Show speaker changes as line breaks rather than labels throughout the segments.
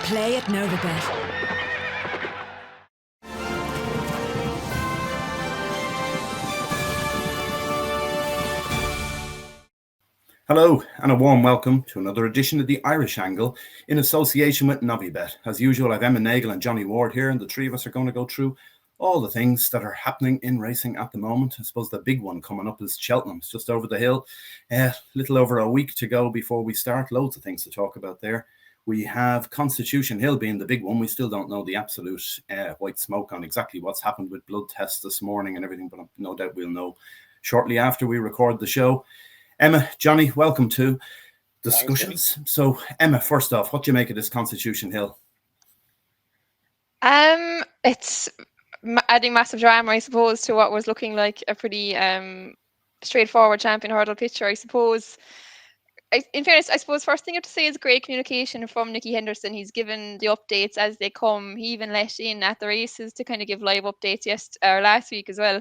Play at Novibet.
Hello and a warm welcome to another edition of the Irish Angle in association with Novibet. As usual, I've Emma Nagle and Johnny Ward here, and the three of us are going to go through all the things that are happening in racing at the moment. I suppose the big one coming up is Cheltenham. It's just over the hill. Little over a week to go before we start. Loads of things to talk about there. We have Constitution Hill being the big one. We still don't know the absolute white smoke on exactly what's happened with blood tests this morning and everything, but no doubt we'll know shortly after we record the show. Emma, Johnny, welcome to discussions. Thanks, so, Emma, first off, what do you make of this Constitution Hill?
It's adding massive drama, I suppose, to what was looking like a pretty straightforward champion hurdle picture, I suppose. In fairness, I suppose first thing I have to say is great communication from Nicky Henderson. He's given the updates as they come. He even let in at the races to kind of give live updates last week as well.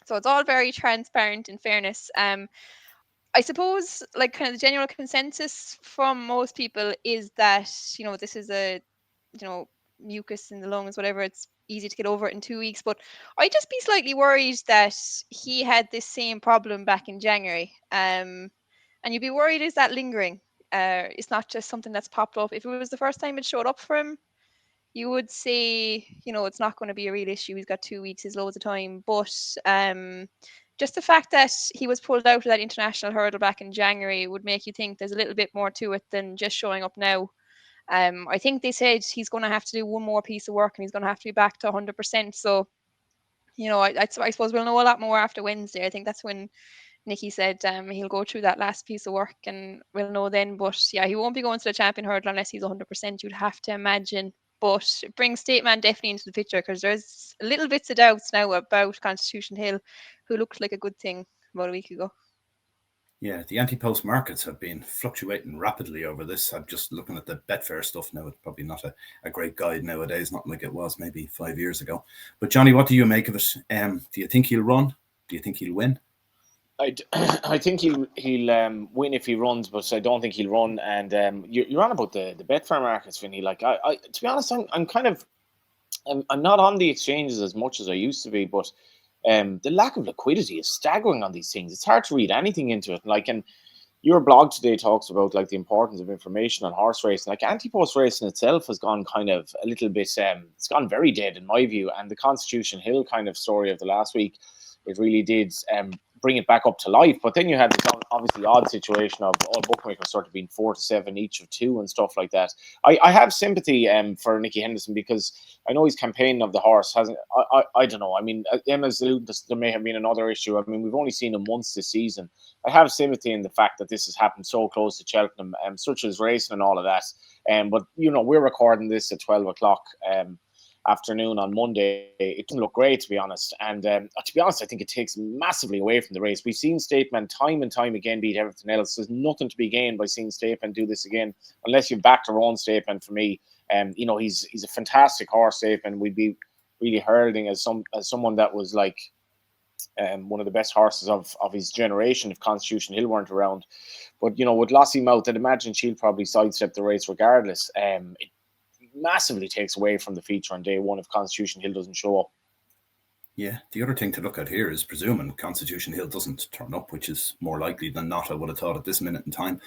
So it's all very transparent, in fairness. I suppose, like, kind of the general consensus from most people is that, this is a, mucus in the lungs, whatever. It's easy to get over it in 2 weeks. But I'd just be slightly worried that he had this same problem back in January. And you'd be worried, is that lingering? It's not just something that's popped up. If it was the first time it showed up for him, you would say, it's not going to be a real issue. He's got 2 weeks, he's loads of time. But just the fact that he was pulled out of that international hurdle back in January would make you think there's a little bit more to it than just showing up now. I think they said he's going to have to do one more piece of work and he's going to have to be back to 100%. So, I suppose we'll know a lot more after Wednesday. I think that's when Nicky said he'll go through that last piece of work and we'll know then. But yeah, he won't be going to the champion hurdle unless he's 100%, you'd have to imagine. But it brings Stateman definitely into the picture because there's little bits of doubts now about Constitution Hill, who looked like a good thing about a week ago.
Yeah, the anti-post markets have been fluctuating rapidly over this. I'm just looking at the Betfair stuff now. It's probably not a great guide nowadays, not like it was maybe 5 years ago. But Johnny, what do you make of it? Do you think he'll run? Do you think he'll win?
I think he'll win if he runs, but I don't think he'll run. And you're on about the Betfair markets, Vinny. Like, I to be honest, I'm not on the exchanges as much as I used to be, but the lack of liquidity is staggering on these things. It's hard to read anything into it. Like, and your blog today talks about like the importance of information on horse racing. Like, anti-post racing itself has gone kind of a little bit. It's gone very dead in my view. And the Constitution Hill kind of story of the last week, it really did bring it back up to life. But then you had this obviously odd situation of all bookmakers sort of being 4 to 7 each of 2 and stuff like that. I have sympathy for Nicky Henderson because I know his campaign of the horse hasn't. I don't know. I mean, Emma's alluded to there may have been another issue. I mean, we've only seen him once this season. I have sympathy in the fact that this has happened so close to Cheltenham, such as racing and all of that. But we're recording this at 12 o'clock. Afternoon on Monday. It didn't look great, to be honest. And to be honest, I think it takes massively away from the race. We've seen Stateman time and time again beat everything else. There's nothing to be gained by seeing Stateman do this again, unless you've backed our own Stateman. For me, he's a fantastic horse, Stateman. We'd be really heralding as someone that was like one of the best horses of his generation if Constitution Hill weren't around. But with Lossy Mouth, I'd imagine she'll probably sidestep the race regardless. It massively takes away from the feature on day one if Constitution Hill doesn't show up.
Yeah, the other thing to look at here is presuming Constitution Hill doesn't turn up, which is more likely than not, I would have thought at this minute in time.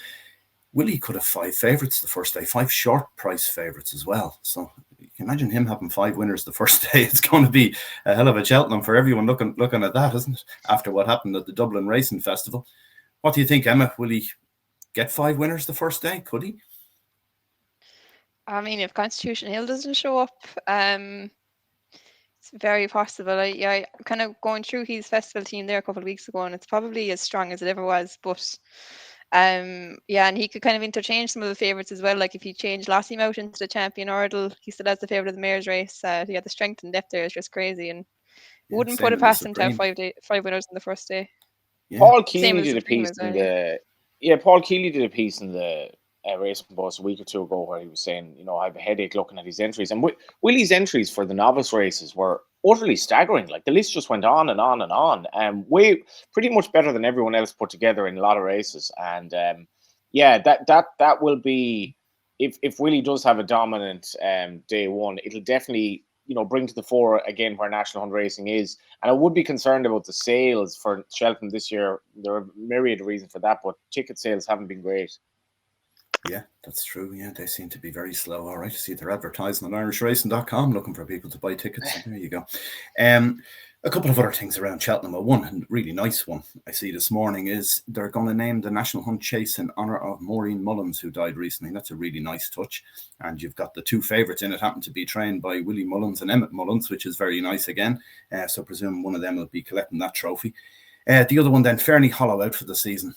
Willie could have 5 favourites the first day, 5 short price favourites as well. So you can imagine him having 5 winners the first day. It's going to be a hell of a Cheltenham for everyone looking at that, isn't it? After what happened at the Dublin Racing Festival. What do you think, Emma? Will he get 5 winners the first day? Could he?
I mean, if Constitution Hill doesn't show up, it's very possible. I'm kind of going through his festival team there a couple of weeks ago, and it's probably as strong as it ever was. But and he could kind of interchange some of the favourites as well. Like if he changed Lossy Mouth into the champion hurdle, he still has the favourite of the mare's race. The strength and depth there is just crazy, and wouldn't put it past him to have 5 winners in the first day.
Yeah. Paul Keeley did a piece in the. Yeah, Paul Keeley did a piece in the Racing Post a week or 2 ago where he was saying, I have a headache looking at his entries. And Willie's entries for the novice races were utterly staggering. Like the list just went on and on and on. Way pretty much better than everyone else put together in a lot of races. And that will be if Willie does have a dominant day one, it'll definitely, bring to the fore again where National Hunt Racing is. And I would be concerned about the sales for Cheltenham this year. There are a myriad of reasons for that, but ticket sales haven't been great.
Yeah, that's true. Yeah, they seem to be very slow. All right, I see they're advertising on irishracing.com looking for people to buy tickets. There you go. A couple of other things around Cheltenham. One really nice one I see this morning is they're going to name the National Hunt Chase in honour of Maureen Mullins, who died recently. That's a really nice touch. And you've got the two favourites in it happen to be trained by Willie Mullins and Emmett Mullins, which is very nice again. So I presume one of them will be collecting that trophy. The other one then, Fairney Hollow out for the season.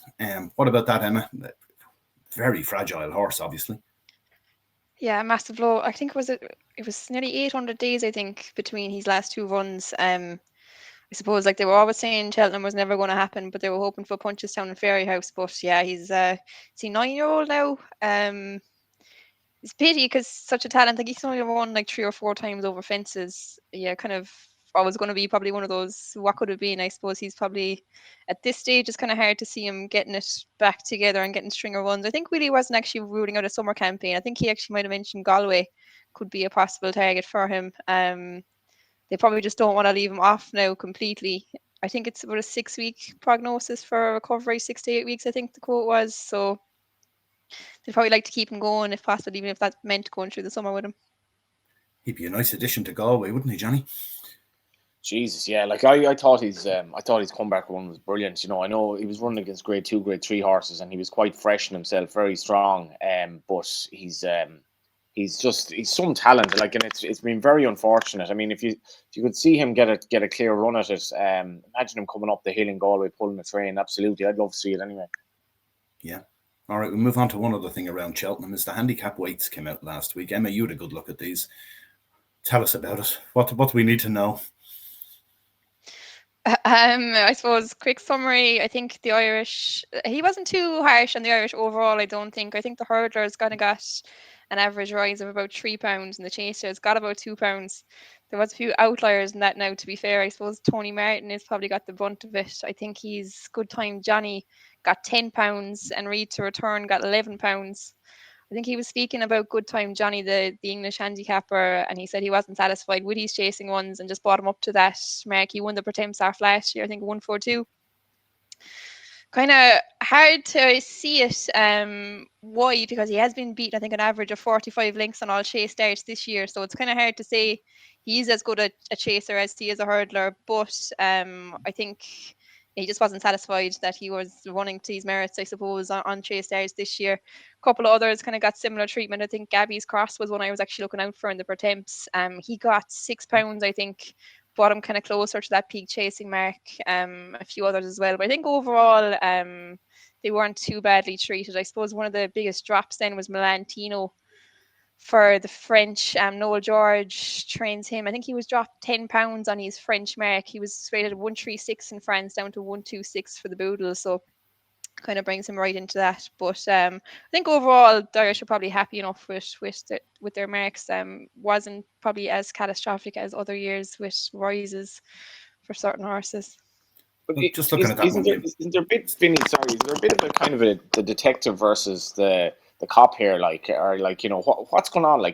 What about that, Emma? Very fragile horse, obviously.
Yeah, massive blow. I think it was nearly 800 days, I think, between his last two runs. I suppose they were always saying Cheltenham was never going to happen, but they were hoping for Punchestown and Fairyhouse. But yeah, he's a 9-year-old now. It's a pity because such a talent. He's only won 3 or 4 times over fences. Yeah, kind of always going to be probably one of those. What could have been? I suppose he's probably at this stage. It's kind of hard to see him getting it back together and getting stringer runs. I think Willie wasn't actually ruling out a summer campaign. I think he actually might have mentioned Galway could be a possible target for him. They probably just don't want to leave him off now completely. I think it's about a 6-week prognosis for recovery, 6 to 8 weeks, I think the quote was. So they'd probably like to keep him going if possible, even if that meant going through the summer with him.
He'd be a nice addition to Galway, wouldn't he, Johnny?
Jesus, yeah. I thought his comeback run was brilliant. I know he was running against Grade 2, Grade 3 horses, and he was quite fresh in himself, very strong. But he's some talent. And it's been very unfortunate. I mean, if you could see him get a clear run at it, imagine him coming up the hill in Galway pulling a train. Absolutely, I'd love to see it anyway.
Yeah. All right, we'll move on to one other thing around Cheltenham. Is the handicap weights came out last week. Emma, you had a good look at these. Tell us about it. What do we need to know?
I suppose quick summary. I think the Irish, he wasn't too harsh on the Irish overall. I don't think. I think the hurdlers kind of got an average rise of about £3, and the chasers got about £2. There was a few outliers in that. Now, to be fair, I suppose Tony Martin has probably got the brunt of it. I think he's Good Time Johnny got £10, and Read to Return got £11. I think he was speaking about Good Time Johnny, the English handicapper, and he said he wasn't satisfied with his chasing ones and just brought him up to that mark. He won the Pretemps last year, I think 142. Kind of hard to see it. Why? Because he has been beaten, I think, an average of 45 lengths on all chase starts this year. So it's kind of hard to say he's as good a chaser as he is a hurdler. But I think he just wasn't satisfied that he was running to his merits, I suppose, on chase stars this year. A couple of others kind of got similar treatment. I think Gabby's Cross was one I was actually looking out for in the Pretemps. He got £6, I think, brought him kind of closer to that peak chasing mark. A few others as well. But I think overall, they weren't too badly treated. I suppose one of the biggest drops then was Milan Tino for the French. Noel George trains him. I think he was dropped £10 on his French mark. He was rated 136 in France down to 126 for the Boodle. So kind of brings him right into that. But I think overall the Irish are probably happy enough with their marks. Wasn't probably as catastrophic as other years with rises for certain horses.
But
just looking at that
isn't there a bit, Vinny, sorry, is there a bit of a kind of the detective versus the cop here, what's going on?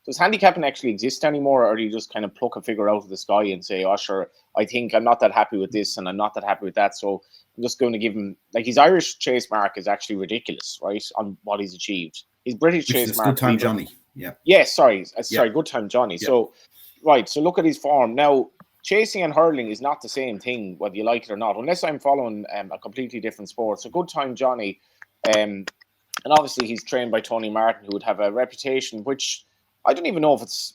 Does handicapping actually exist anymore, or do you just kind of pluck a figure out of the sky and say, oh sure, I think I'm not that happy with this and I'm not that happy with that, so I'm just going to give him, his Irish chase mark is actually ridiculous, right, on what he's achieved. His British chase mark,
Good Time Johnny, yeah.
Yeah, sorry, Good Time Johnny. Yeah. So look at his form now. Chasing and hurling is not the same thing, whether you like it or not, unless I'm following a completely different sport. So Good Time Johnny, and obviously he's trained by Tony Martin, who would have a reputation which I don't even know if it's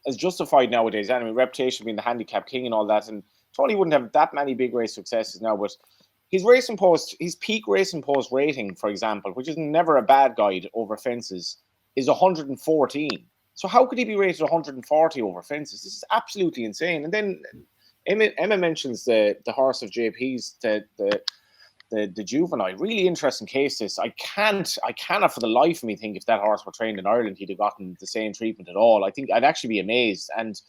as justified nowadays. Anyway, reputation being the handicap king and all that. And Tony wouldn't have that many big race successes now, but his peak racing post rating, for example, which is never a bad guide over fences, is 114. So how could he be rated 140 over fences? This is absolutely insane. And then Emma mentions the horse of JP's, the juvenile. Really interesting case. This I cannot for the life of me think if that horse were trained in Ireland he'd have gotten the same treatment at all. I think I'd actually be amazed. And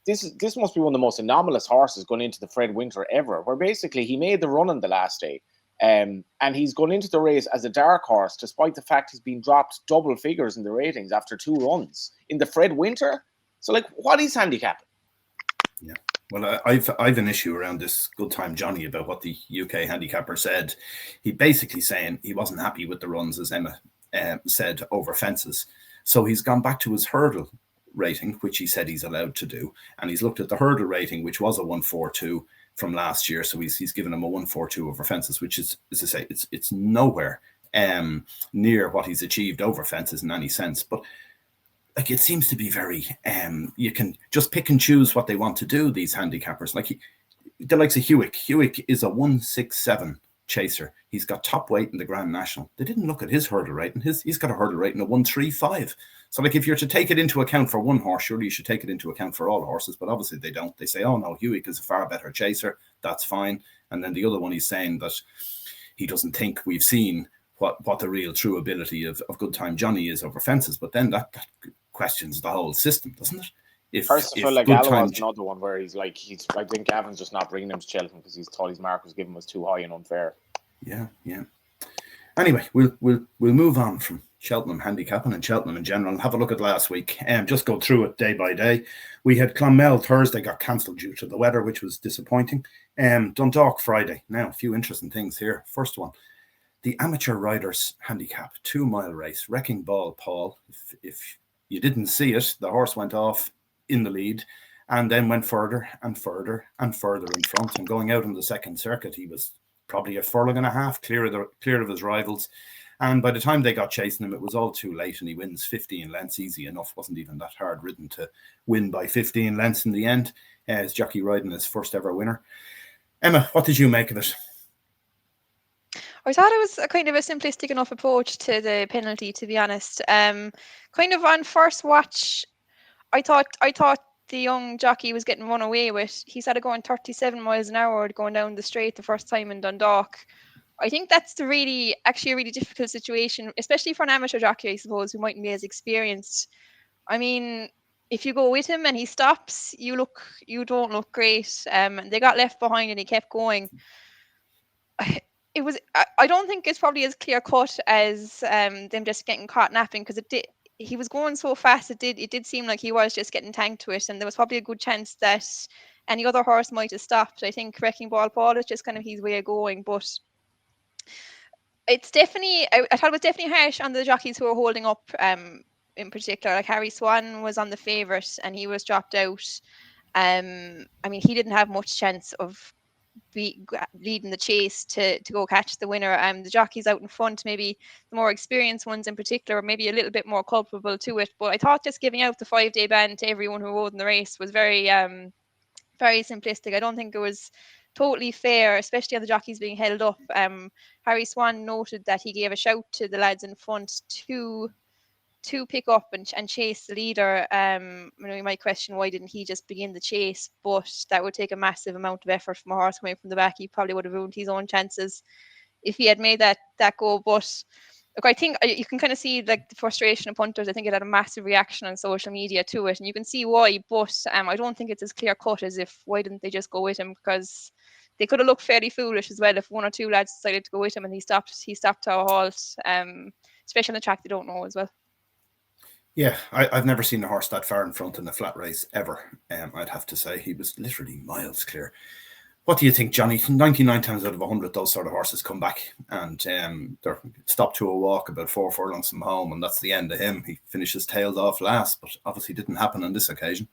this must be one of the most anomalous horses going into the Fred Winter ever, where basically he made the run on the last day. And he's gone into the race as a dark horse, despite the fact he's been dropped double figures in the ratings after 2 runs in the Fred Winter. So, like, what is handicapping?
Yeah. Well, I've an issue around this Good Time Johnny about what the UK handicapper said. He basically saying he wasn't happy with the runs, as Emma said, over fences. So he's gone back to his hurdle rating, which he said he's allowed to do. And he's looked at the hurdle rating, which was a 142 from last year. So he's given him a 142 over fences, which is, as I say, it's nowhere near what he's achieved over fences in any sense. But like, it seems to be very, you can just pick and choose what they want to do, these handicappers. Like the likes of Hewick. Hewick is a 167 chaser. He's got top weight in the Grand National. They didn't look at his hurdle rating. He's got a hurdle rating of 135. So, like, if you're to take it into account for one horse, surely you should take it into account for all horses. But obviously they don't. They say, oh no, Hewick is a far better chaser. That's fine. And then the other one, he's saying that he doesn't think we've seen what the real true ability of Good Time Johnny is over fences. But then that questions the whole system, doesn't it? If
like Alawa's another one where I think Gavin's just not bringing him to Cheltenham because he's thought his mark was given was too high and unfair.
Yeah. Anyway, we'll move on from Cheltenham handicapping and Cheltenham in general and have a look at last week and just go through it day by day. We had Clonmel Thursday got cancelled due to the weather, which was disappointing. Dundalk Friday. Now, a few interesting things here. First one, the amateur riders handicap 2-mile race, Wrecking Ball Paul. If you didn't see it, the horse went off in the lead and then went further and further and further in front, and going out on the second circuit he was probably a furlong and a half clear of his rivals, and by the time they got chasing him it was all too late, and he wins 15 lengths easy enough. Wasn't even that hard ridden to win by 15 lengths in the end, as Jockey riding his first ever winner. Emma, what did you make of it?
I thought it was a kind of a simplistic enough approach to the penalty, to be honest. Kind of on first watch, I thought the young jockey was getting run away with. He started going 37 miles an hour going down the straight the first time in Dundalk. I think that's a really difficult situation, especially for an amateur jockey, I suppose, who mightn't be as experienced. I mean, if you go with him and he stops, you don't look great. They got left behind and he kept going. I don't think it's probably as clear cut as them just getting caught napping, because he was going so fast. It did seem like he was just getting tanked to it, and there was probably a good chance that any other horse might have stopped. I think Wrecking Ball Paul is just kind of his way of going, but it's definitely, I thought it was definitely harsh on the jockeys who were holding up. In particular, like Harry Swan was on the favourite and he was dropped out. I mean, he didn't have much chance of leading the chase to go catch the winner. The jockeys out in front, maybe the more experienced ones in particular, were maybe a little bit more culpable to it. But I thought just giving out the 5-day ban to everyone who rode in the race was very very simplistic. I don't think it was totally fair, especially on the jockeys being held up. Harry Swan noted that he gave a shout to the lads in front to pick up and chase the leader. You might question why didn't he just begin the chase, but that would take a massive amount of effort from a horse coming from the back. He probably would have ruined his own chances if he had made that go. But look, I think you can kind of see like the frustration of punters. I think it had a massive reaction on social media to it, and you can see why. But I don't think it's as clear cut as if why didn't they just go with him, because they could have looked fairly foolish as well if one or two lads decided to go with him and he stopped to a halt, especially on the track they don't know as well.
Yeah, I've never seen a horse that far in front in a flat race ever. I'd have to say he was literally miles clear. What do you think, Johnny? 99 times out of 100, those sort of horses come back and they're stopped to a walk about 4 furlongs from home, and that's the end of him. He finishes tailed off last, but obviously didn't happen on this occasion.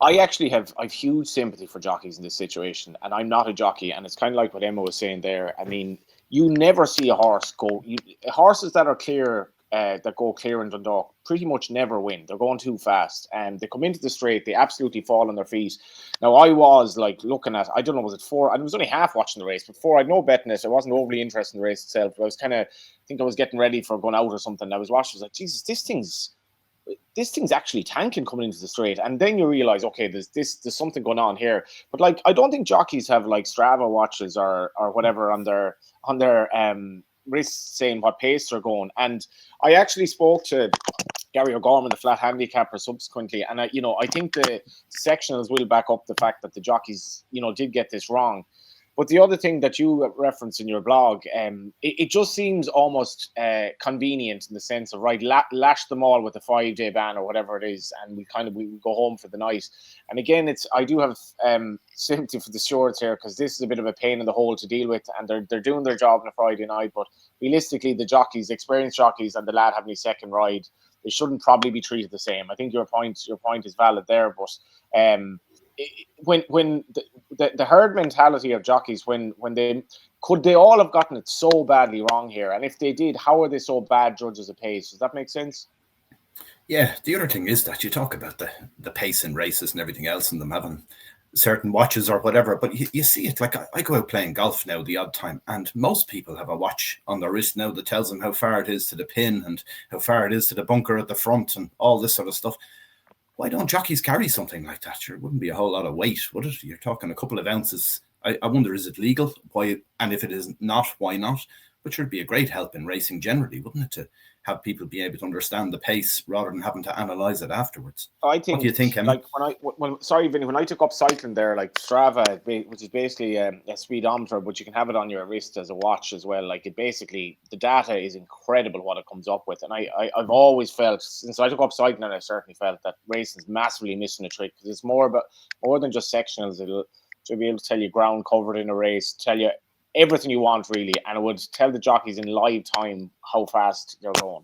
I
actually have huge sympathy for jockeys in this situation, and I'm not a jockey, and it's kind of like what Emma was saying there. I mean, you never see a horse go. Horses that are clear. That go clear in Dundalk pretty much never win. They're going too fast, and they come into the straight, they absolutely fall on their feet. Now, I was like looking at, I don't know, was it 4? I was only half watching the race, but 4, I had no betting it. I wasn't overly interested in the race itself. But I was I think I was getting ready for going out or something. I was watching, I was like, Jesus, this thing's actually tanking coming into the straight. And then you realize, okay, there's something going on here. But like, I don't think jockeys have like Strava watches or whatever on their wrists saying what pace they're going. And I actually spoke to Gary O'Gorman, the flat handicapper, subsequently, and I think the sectionals will back up the fact that the jockeys did get this wrong. But the other thing that you reference in your blog, it just seems almost convenient in the sense of, right, lash them all with a 5-day ban or whatever it is, and we go home for the night. And again, I do have sympathy for the stewards here, because this is a bit of a pain in the hole to deal with, and they're doing their job on a Friday night. But realistically, the jockeys, experienced jockeys, and the lad having his second ride, they shouldn't probably be treated the same. I think your point is valid there, but when the herd mentality of jockeys, when they all have gotten it so badly wrong here, and if they did, how are they so bad judges of pace? Does that make sense?
Yeah, the other thing is that you talk about the pace in races and everything else, and them having certain watches or whatever, but you see it, like I go out playing golf now the odd time, and most people have a watch on their wrist now that tells them how far it is to the pin and how far it is to the bunker at the front and all this sort of stuff. Why don't jockeys carry something like that? Sure, it wouldn't be a whole lot of weight, would it? You're talking a couple of ounces. I wonder, is it legal? Why? And if it is not, why not? But sure, it'd be a great help in racing generally, wouldn't it, to have people be able to understand the pace rather than having to analyze it afterwards.
I think.
What do you think, Emma?
Like sorry, Vinny, when I took up cycling there, like Strava, which is basically a speedometer, but you can have it on your wrist as a watch as well. Like, it basically, the data is incredible what it comes up with, and I've always felt, since I took up cycling, and I certainly felt that racing's massively missing a trick, because it's more than just sectionals. It'll be able to tell you ground covered in a race, tell you everything you want really, and it would tell the jockeys in live time how fast they're going.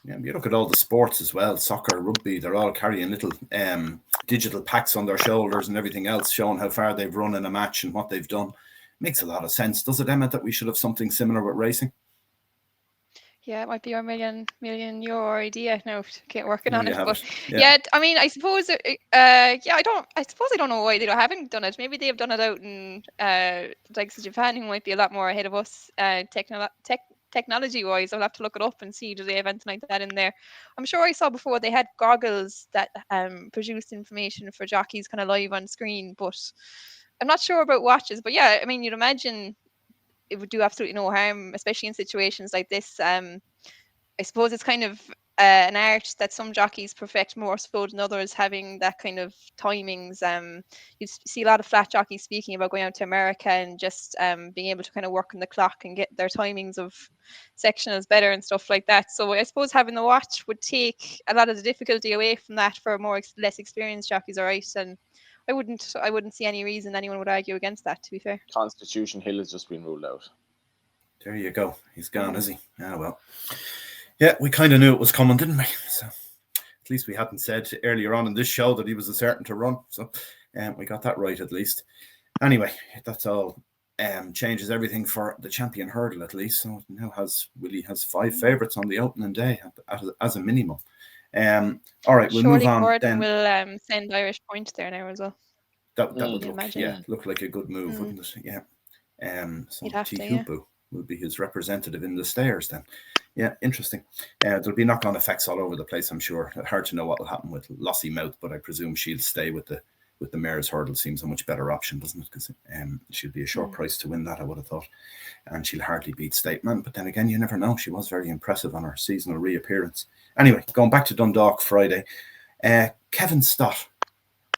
Yeah, you look at all the sports as well, soccer, rugby, they're all carrying little digital packs on their shoulders and everything else, showing how far they've run in a match and what they've done. Makes a lot of sense. Does it, Emma, that we should have something similar with racing?
Yeah, it might be our million euro idea now to get working on it. But
yeah,
I mean, I suppose I don't know why they haven't done it. Maybe they have done it out in like Japan, who might be a lot more ahead of us technology wise. I'll have to look it up and see, do they have anything like that in there. I'm sure I saw before they had goggles that produced information for jockeys kind of live on screen, but I'm not sure about watches. But yeah, I mean, you'd imagine it would do absolutely no harm, especially in situations like this. I suppose it's kind of an art that some jockeys perfect more so than others, having that kind of timings. You see a lot of flat jockeys speaking about going out to America and just being able to kind of work on the clock and get their timings of sectionals better and stuff like that. So I suppose having the watch would take a lot of the difficulty away from that for less experienced jockeys, all right? And I wouldn't see any reason anyone would argue against that, to be fair.
Constitution Hill has just been ruled out.
There you go. He's gone, is he? Ah, well. Yeah, we kind of knew it was coming, didn't we? So at least we hadn't said earlier on in this show that he was a certain to run. So we got that right at least. Anyway, that's all. Changes everything for the champion hurdle at least. So now Willie has 5 favourites on the opening day as a minimum. All right, we'll move on.
Gordon will send Irish points there now as well.
That would look like a good move, wouldn't it? Yeah. So Tihupu will be his representative in the stairs then. Yeah, interesting. There'll be knock-on effects all over the place, I'm sure. Hard to know what will happen with Lossy Mouth, but I presume she'll stay with the mare's hurdle. Seems a much better option, doesn't it? Because she'll be a short price to win that, I would have thought. And she'll hardly beat Stateman. But then again, you never know. She was very impressive on her seasonal reappearance. Anyway, going back to Dundalk Friday. Kevin Stott,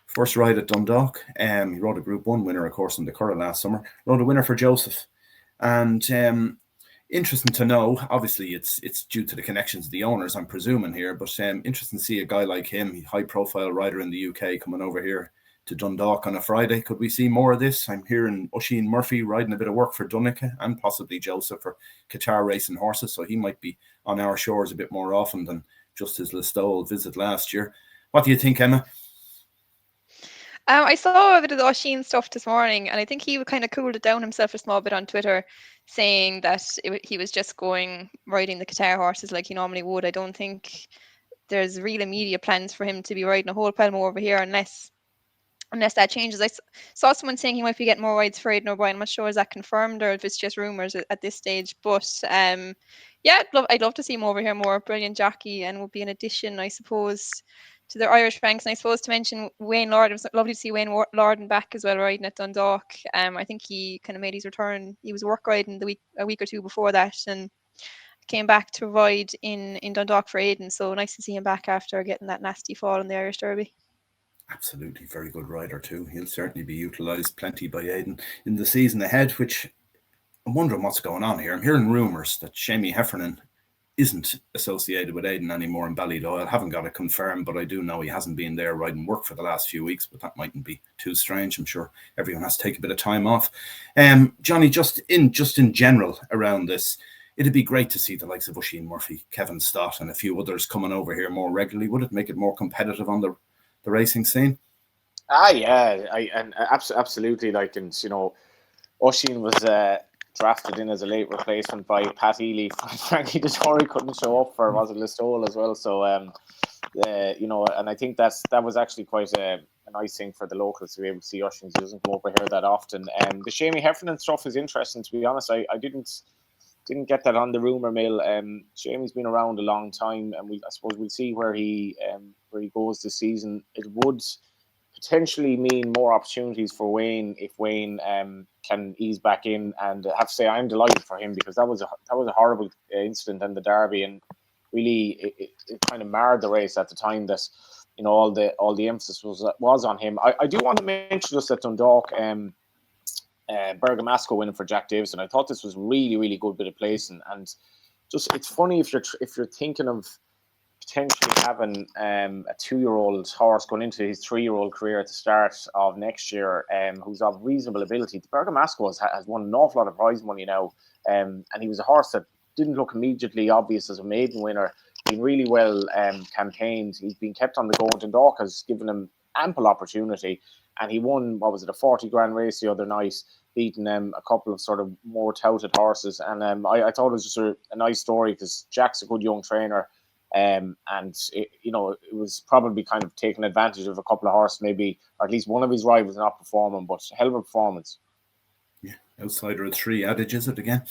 first ride at Dundalk. He rode a Group 1 winner, of course, in the Curragh last summer. Rode a winner for Joseph. And interesting to know, obviously it's due to the connections of the owners, I'm presuming here, but interesting to see a guy like him, high profile rider in the UK, coming over here to Dundalk on a Friday. Could we see more of this? I'm hearing Oisin Murphy riding a bit of work for Dunica and possibly Joseph for Qatar racing horses, so he might be on our shores a bit more often than just his Listowel visit last year. What do you think, Emma?
I saw a bit of the Oisin stuff this morning, and I think he kind of cooled it down himself a small bit on Twitter, saying that he was just riding the Qatar horses like he normally would. I don't think there's real immediate plans for him to be riding a whole pile more over here unless that changes. I saw someone saying he might be getting more rides for Aidan O'Brien. I'm not sure is that confirmed or if it's just rumours at this stage. But yeah, I'd love to see him over here more. Brilliant jockey, and would be an addition, I suppose, to their Irish ranks. And I suppose to mention Wayne Lord, it was lovely to see Wayne Lorden back as well, riding at Dundalk. I think he kind of made his return. He was work riding a week or two before that, and came back to ride in Dundalk for Aidan. So nice to see him back after getting that nasty fall in the Irish Derby.
Absolutely, very good rider too. He'll certainly be utilised plenty by Aidan in the season ahead, which I'm wondering what's going on here. I'm hearing rumours that Seamie Heffernan isn't associated with Aidan anymore in Ballydoyle. I haven't got it confirmed, but I do know he hasn't been there riding work for the last few weeks, but that mightn't be too strange. I'm sure everyone has to take a bit of time off. Johnny, just in general around this, it'd be great to see the likes of Oisin Murphy, Kevin Stott, and a few others coming over here more regularly. Would it make it more competitive on the racing scene?
Absolutely. Like, and Oisin was drafted in as a late replacement by Pat Ely. Frankie Dettori couldn't show up for was it Listowel as well. So and I think that was actually quite a nice thing for the locals to be able to see Oisin. He doesn't go over here that often. The Seamie Heffernan stuff is interesting. To be honest, I didn't get that on the rumor mill. Seamie's been around a long time, and I suppose we'll see where he goes this season. It would potentially mean more opportunities for Wayne if Wayne can ease back in. And I have to say I'm delighted for him, because that was a horrible incident in the Derby, and really it kind of marred the race at the time. That all the emphasis was on him. I do want to mention just that Dundalk Bergamasco winning for Jack Davison. I thought this was really, really good bit of placing, and just it's funny if you're thinking of potentially having a 2-year-old horse going into his 3-year-old career at the start of next year, who's of reasonable ability. The Bergamasco has won an awful lot of prize money now, and he was a horse that didn't look immediately obvious as a maiden winner. Been really well campaigned. He's been kept on the go. Dundalk has given him ample opportunity, and he won, what was it, a 40 grand race the other night, beating a couple of sort of more touted horses. And I thought it was just a nice story, because Jack's a good young trainer. And it was probably kind of taking advantage of a couple of horses, maybe, or at least one of his rivals not performing, but hell of a performance.
Yeah, outsider of 3 adage, is it again?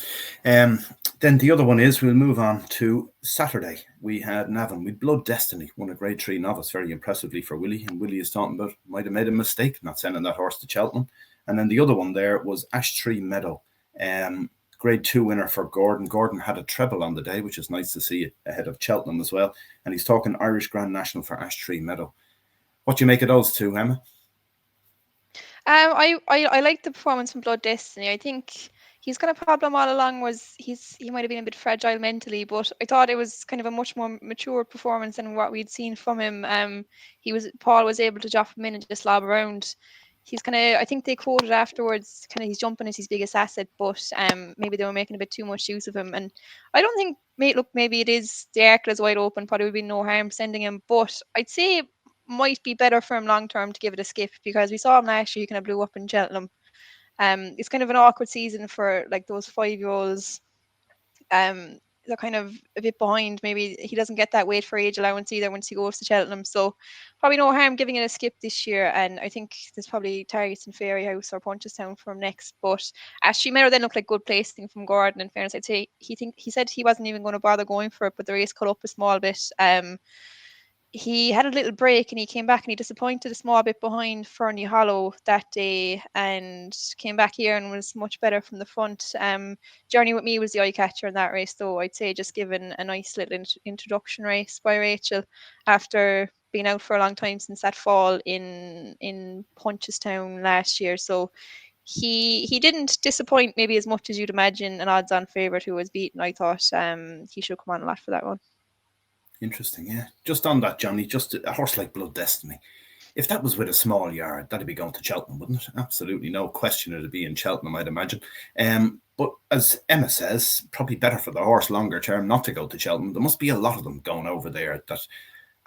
Then the other one is, we'll move on to Saturday. We had Navan with Blood Destiny, won a Grade 3 novice very impressively for Willie, and Willie is talking about might have made a mistake not sending that horse to Cheltenham. And then the other one there was Ash Tree Meadow. Grade 2 winner for Gordon. Gordon had a treble on the day, which is nice to see it ahead of Cheltenham as well. And he's talking Irish Grand National for Ash Tree Meadow. What do you make of those two, Emma?
I like the performance from Blood Destiny. I think he's kind of problem all along was he might have been a bit fragile mentally, but I thought it was kind of a much more mature performance than what we'd seen from him. Paul was able to drop him in and just lob around. He's kind of, I think they quoted afterwards, kind of his jumping is his biggest asset, but maybe they were making a bit too much use of him. And I don't think, maybe it is, the Arkle is wide open, probably would be no harm sending him, but I'd say might be better for him long term to give it a skip, because we saw him last year, he kind of blew up in Cheltenham. It's kind of an awkward season for like those 5-year-olds. They're kind of a bit behind. Maybe he doesn't get that weight for age allowance either once he goes to Cheltenham. So probably no harm giving it a skip this year. And I think there's probably targets in Fairy House or Punchestown from next. But Ashley Mero then looked like good placing from Gordon. In fairness, I'd say he said he wasn't even going to bother going for it, but the race cut up a small bit. He had a little break and he came back and he disappointed a small bit behind Fernie Hollow that day and came back here and was much better from the front. Journey With Me was the eye catcher in that race, though. I'd say just given a nice little introduction race by Rachel after being out for a long time since that fall in Punchestown last year. So he didn't disappoint maybe as much as you'd imagine an odds-on favourite who was beaten. I thought he should come on a lot for that one.
Interesting, yeah. Just on that, Johnny, just a horse like Blood Destiny. If that was with a small yard, that'd be going to Cheltenham, wouldn't it? Absolutely no question it'd be in Cheltenham, I'd imagine. But as Emma says, probably better for the horse longer term not to go to Cheltenham. There must be a lot of them going over there, that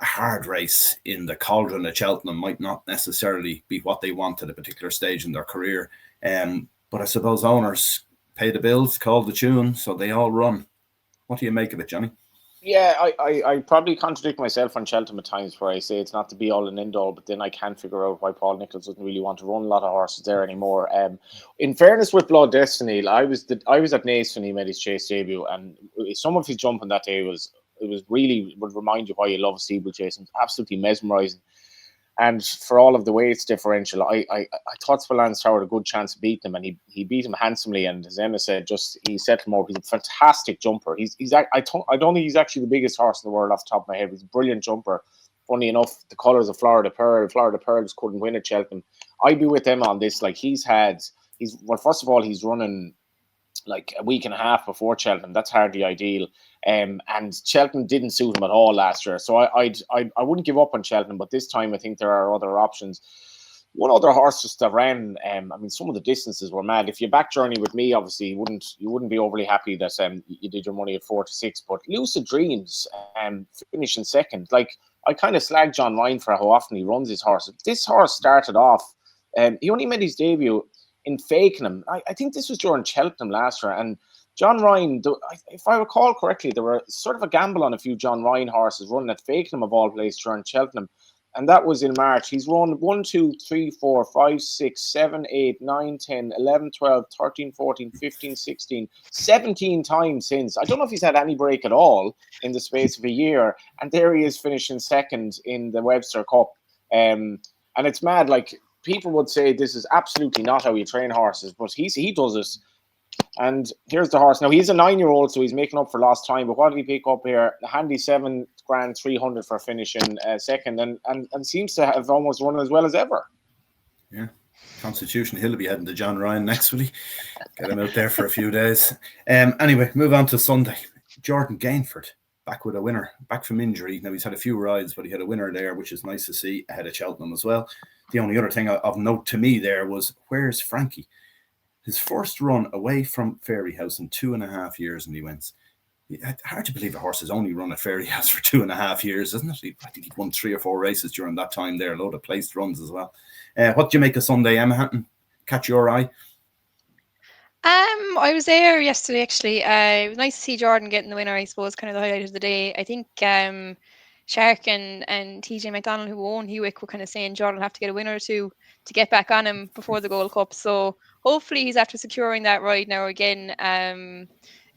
a hard race in the cauldron of Cheltenham might not necessarily be what they want at a particular stage in their career. But I suppose owners pay the bills, call the tune, so they all run. What do you make of it, Johnny?
Yeah, I probably contradict myself on Cheltenham at times, where I say it's not the be all and end all, but then I can't figure out why Paul Nicholls doesn't really want to run a lot of horses there anymore. In fairness, with Blood Destiny, I was at Naas when he made his chase debut, and some of his jumping that day would remind you why you love steeplechase. It was absolutely mesmerising. And for all of the weights differential, I thought Spillane Tower had a good chance of beating him, and he beat him handsomely. And as Emma said, he settled more. He's a fantastic jumper. I don't think he's actually the biggest horse in the world off the top of my head. He's a brilliant jumper. funny enough, the colours of Florida Pearl. Florida Pearl just couldn't win at Cheltenham. I'd be with them on this. Like well, first of all, he's running like a week and a half before Cheltenham. That's hardly ideal. And Cheltenham didn't suit him at all last year. So I wouldn't give up on Cheltenham, but this time I think there are other options. One other horse just that ran. I mean, some of the distances were mad. If you back Journey with me, obviously you wouldn't be overly happy that you did your money at 4 to 6. But Lucid Dreams finishing second. Like, I kind of slag John Ryan for how often he runs his horse. This horse started off. He only made his debut in Fakenham. I think this was during Cheltenham last year. And John Ryan, if I recall correctly, there were sort of a gamble on a few John Ryan horses running at Fakenham of all places during Cheltenham. And that was in March. He's run 1, 2, 3, 4, 5, 6, 7, 8, 9, 10, 11, 12, 13, 14, 15, 16, 17 times since. I don't know if he's had any break at all in the space of a year. And there he is finishing second in the Webster Cup. And it's mad. Like, people would say this is absolutely not how you train horses, but he does it. And here's the horse. Now, he's a 9-year-old, so he's making up for lost time. But what did he pick up here? A handy 7 grand 300 for finishing second, and seems to have almost run as well as ever.
Yeah. Constitution Hill will be heading to John Ryan next week. Get him out there for a few days. Anyway, move on to Sunday. Jordan Gainford, back with a winner, back from injury. Now, he's had a few rides, but he had a winner there, which is nice to see, ahead of Cheltenham as well. The only other thing of note to me there was, where's Frankie? His first run away from Fairyhouse in 2.5 years, and he wins. Hard to believe a horse has only run at Fairyhouse for 2.5 years, isn't it? I think he'd won 3 or 4 races during that time there, a load of placed runs as well. What do you make of Sunday, Emma Hatton? Catch your eye?
I was there yesterday, actually. It was nice to see Jordan getting the winner, I suppose, kind of the highlight of the day. I think Shark and TJ McDonald, who own Hewick, were kind of saying Jordan will have to get a winner or two to get back on him before the Gold Cup. So hopefully he's after securing that ride now again.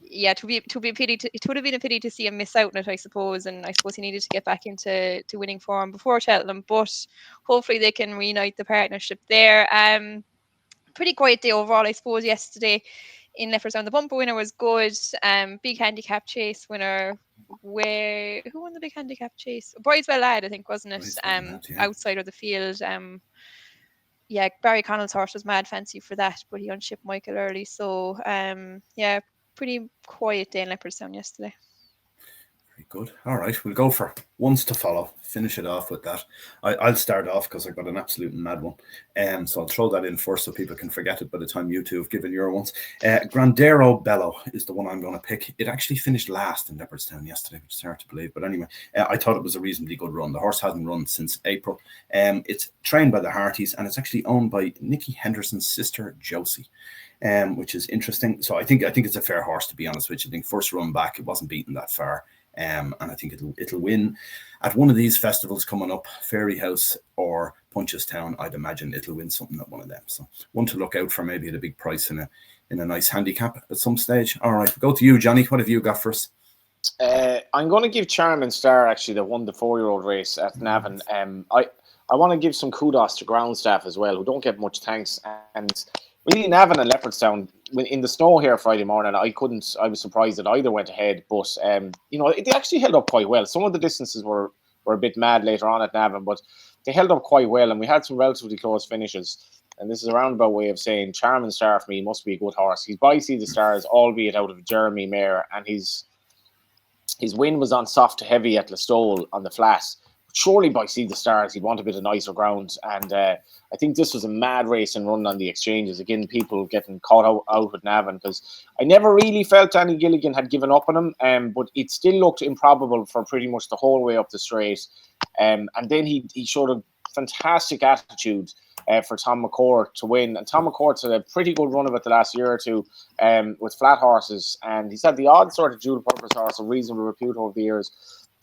Yeah, it would be a pity. It would have been a pity to see him miss out on it, I suppose. And I suppose he needed to get back into winning form before Cheltenham. But hopefully they can reunite the partnership there. Pretty quiet day overall, I suppose, yesterday in Leopardstown. The bumper winner was good. Big handicap chase winner. Who won the big handicap chase? Brideswell Lad, I think, wasn't it? Outside of the field. Yeah, Barry Connell's horse was mad fancy for that, but he unshipped Michael early. So yeah, pretty quiet day in Leopardstown yesterday.
Very good. All right, we'll go for ones to follow. Finish it off with that. I'll start off because I've got an absolute mad one. So I'll throw that in first so people can forget it by the time you two have given your ones. Grandero Bello is the one I'm going to pick. It actually finished last in Leopardstown yesterday, which is hard to believe. But anyway, I thought it was a reasonably good run. The horse hasn't run since April. It's trained by the Harties, and it's actually owned by Nicky Henderson's sister, Josie. Which is interesting. So I think it's a fair horse, to be honest with you. I think first run back, it wasn't beaten that far. And I think it'll win at one of these festivals coming up, Fairyhouse or Punchestown. I'd imagine it'll win something at one of them. So one to look out for, maybe at a big price in a nice handicap at some stage. All right, we'll go to you, Johnny. What have you got for us?
I'm going to give Charmin Star, actually, that won the 4-year-old race at Navan. I want to give some kudos to ground staff as well, who don't get much thanks. And really, Navan and Leopardstown, in the snow here Friday morning, I was surprised that either went ahead, but they actually held up quite well. Some of the distances were a bit mad later on at Navan, but they held up quite well, and we had some relatively close finishes. And this is a roundabout way of saying Charmin Star for me must be a good horse. He's by Sea the Stars, albeit out of Jeremy Mare, and his win was on soft to heavy at Listowel on the flat. Surely by Sea the Stars, he'd want a bit of nicer ground. And I think this was a mad race and run on the exchanges. Again, people getting caught out with Navan, because I never really felt Danny Gilligan had given up on him, but it still looked improbable for pretty much the whole way up the straight. And then he showed a fantastic attitude for Tom McCourt to win. And Tom McCourt's had a pretty good run of it the last year or two with flat horses. And he's had the odd sort of dual purpose horse of reasonable repute over the years.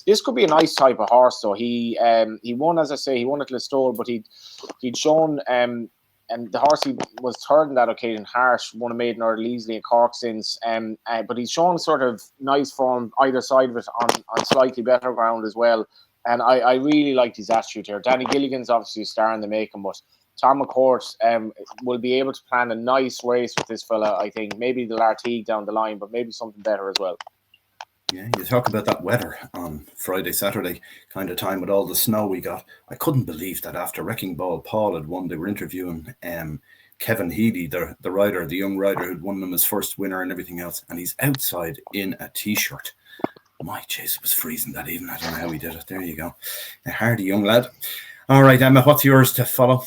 This could be a nice type of horse, though. He won, as I say, he won at Listowel, but he'd shown, and the horse he was third in that occasion, Harsh, won a maiden or Leasley and Cork since, but he's shown sort of nice form either side of it on slightly better ground as well. And I really liked his attitude here. Danny Gilligan's obviously a star in the making, but Tom McCourt will be able to plan a nice race with this fella, I think. Maybe the Lartigue down the line, but maybe something better as well.
Yeah, you talk about that weather on Friday, Saturday kind of time with all the snow we got. I couldn't believe that after Wrecking Ball Paul had won, they were interviewing Kevin Healy, the rider, the young rider who'd won them his first winner and everything else, and he's outside in a t-shirt. My jeez, it was freezing that evening. I don't know how he did it. There you go. A hardy young lad. All right, Emma, what's yours to follow?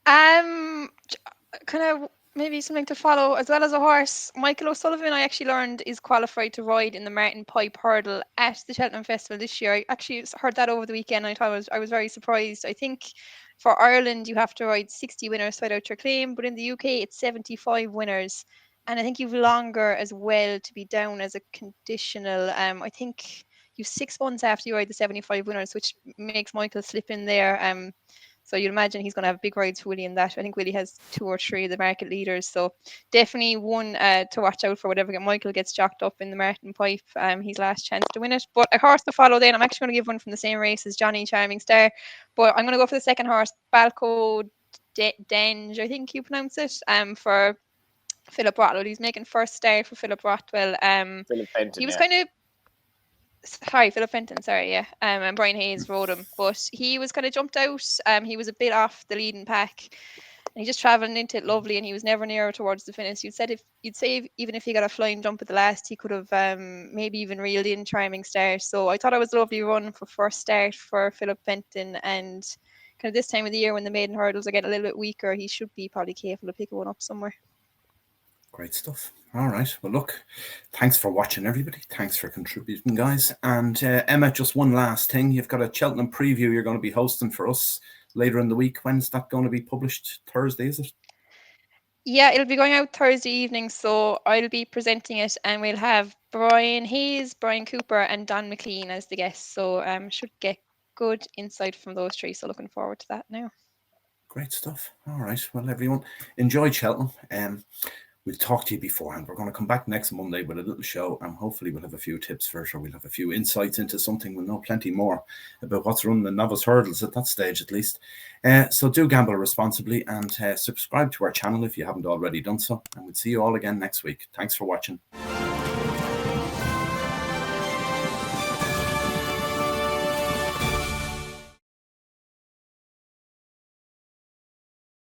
Kind of maybe something to follow as well as a horse. Michael O'Sullivan, I actually learned, is qualified to ride in the Martin Pipe Hurdle at the Cheltenham Festival this year. I actually heard that over the weekend. I thought I was very surprised. I think for Ireland you have to ride 60 winners to fight out your claim, but in the UK it's 75 winners. And I think you've longer as well to be down as a conditional. I think you've 6 months after you ride the 75 winners, which makes Michael slip in there. So you'd imagine he's going to have big rides for Willie in that. I think Willie has 2 or 3 of the market leaders. So definitely one to watch out for, whatever Michael gets jocked up in the Martin Pipe. His last chance to win it. But a horse to follow then, I'm actually going to give one from the same race as Johnny Charming Star. But I'm going to go for the second horse, Balco Denge, I think you pronounce it, for Philip Rothwell. He's making first start for Philip Rothwell.
Philip Fenton,
he was kind of... Sorry, Philip Fenton, sorry, yeah. And Brian Hayes rode him, but he was kind of jumped out. He was a bit off the leading pack, and he just travelled into it lovely, and he was never nearer towards the finish. You'd say even if he got a flying jump at the last, he could have maybe even reeled in Charming Star. So I thought it was a lovely run for first start for Philip Fenton, and kind of this time of the year when the maiden hurdles are getting a little bit weaker, he should be probably capable of picking one up somewhere.
Great stuff. All right. Well, look, thanks for watching, everybody. Thanks for contributing, guys. And Emma, just one last thing. You've got a Cheltenham preview you're going to be hosting for us later in the week. When's that going to be published? Thursday, is it?
Yeah, it'll be going out Thursday evening, so I'll be presenting it, and we'll have Brian Hayes, Brian Cooper, and Don McLean as the guests. So should get good insight from those 3. So looking forward to that now.
Great stuff. All right. Well, everyone, enjoy Cheltenham. We'll talk to you beforehand. We're going to come back next Monday with a little show, and hopefully we'll have a few tips for it, or we'll have a few insights into something. We'll know plenty more about what's running the novice hurdles at that stage, at least. So do gamble responsibly, and subscribe to our channel if you haven't already done so. And we'll see you all again next week. Thanks for watching.